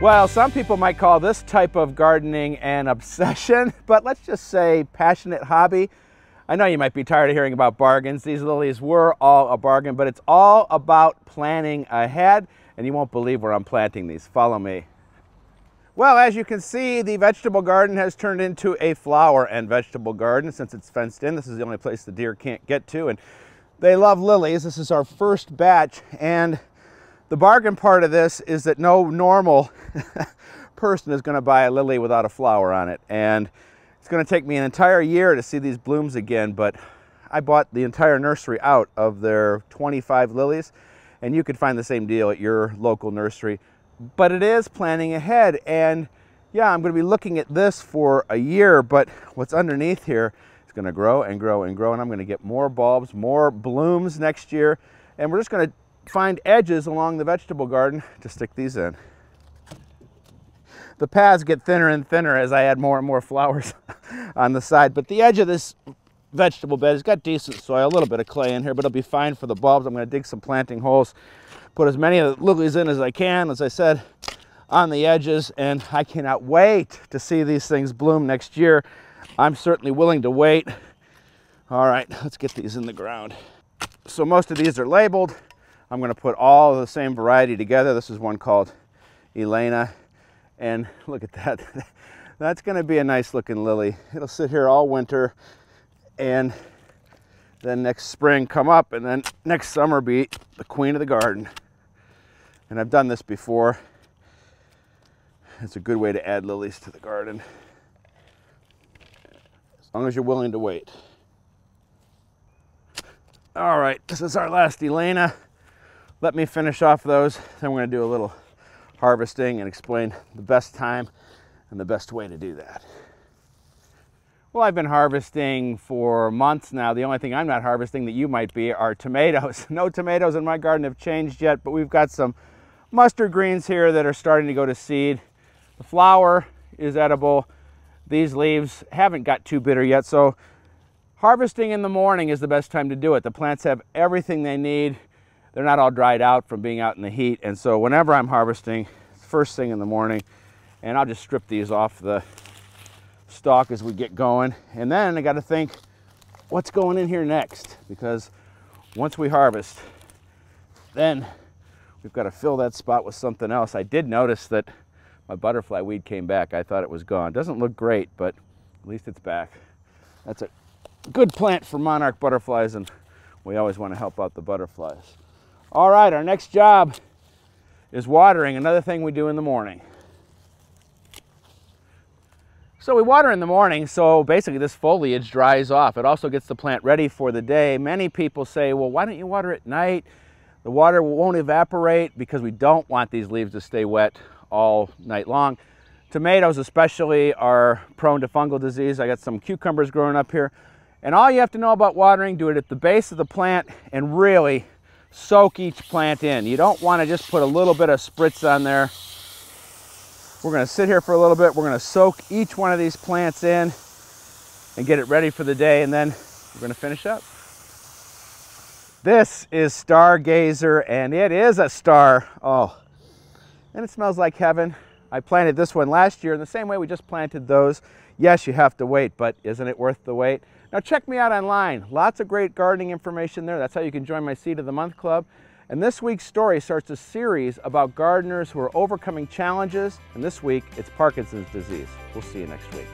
Well, some people might call this type of gardening an obsession, but let's just say passionate hobby. I know you might be tired of hearing about bargains. These lilies were all a bargain, but it's all about planning ahead, and you won't believe where I'm planting these. Follow me. Well, as you can see, the vegetable garden has turned into a flower and vegetable garden since it's fenced in. This is the only place the deer can't get to, and they love lilies. This is our first batch, and the bargain part of this is that no normal person is going to buy a lily without a flower on it. And it's going to take me an entire year to see these blooms again, but I bought the entire nursery out of their 25 lilies, and you could find the same deal at your local nursery. But it is planning ahead, and yeah, I'm going to be looking at this for a year, but what's underneath here is going to grow and grow and grow, and I'm going to get more bulbs, more blooms next year, and we're just going to find edges along the vegetable garden to stick these in. The paths get thinner and thinner as I add more and more flowers on the side, but the edge of this vegetable bed has got decent soil, a little bit of clay in here, but it'll be fine for the bulbs. I'm going to dig some planting holes, put as many of the lilies in as I can, as I said, on the edges, and I cannot wait to see these things bloom next year. I'm certainly willing to wait. All right, let's get these in the ground. So most of these are labeled. I'm going to put all of the same variety together. This is one called Elena, and look at that. That's going to be a nice looking lily. It'll sit here all winter, and then next spring come up, and then next summer be the queen of the garden. And I've done this before. It's a good way to add lilies to the garden, as long as you're willing to wait. All right, this is our last Elena. Let me finish off those, then we're going to do a little harvesting and explain the best time and the best way to do that. Well, I've been harvesting for months now. The only thing I'm not harvesting that you might be are tomatoes. No tomatoes in my garden have changed yet, but we've got some mustard greens here that are starting to go to seed. The flower is edible. These leaves haven't got too bitter yet, so harvesting in the morning is the best time to do it. The plants have everything they need. They're not all dried out from being out in the heat, and so whenever I'm harvesting, it's first thing in the morning, and I'll just strip these off the stalk as we get going. And then I got to think, what's going in here next? Because once we harvest, then we've got to fill that spot with something else. I did notice that my butterfly weed came back. I thought it was gone. Doesn't look great, but at least it's back. That's a good plant for monarch butterflies, and we always want to help out the butterflies. All right, our next job is watering, another thing we do in the morning. So we water in the morning, so basically this foliage dries off. It also gets the plant ready for the day. Many people say, well, why don't you water at night? The water won't evaporate because we don't want these leaves to stay wet all night long. Tomatoes especially are prone to fungal disease. I got some cucumbers growing up here. And all you have to know about watering, do it at the base of the plant and really soak each plant in. You don't want to just put a little bit of spritz on there. We're going to sit here for a little bit. We're going to soak each one of these plants in and get it ready for the day, and then we're going to finish up. This is Stargazer, and it is a star. Oh, and it smells like heaven. I planted this one last year in the same way we just planted those. Yes, you have to wait, but isn't it worth the wait? Now check me out online. Lots of great gardening information there. That's how you can join my Seed of the Month Club. And this week's story starts a series about gardeners who are overcoming challenges. And this week, it's Parkinson's disease. We'll see you next week.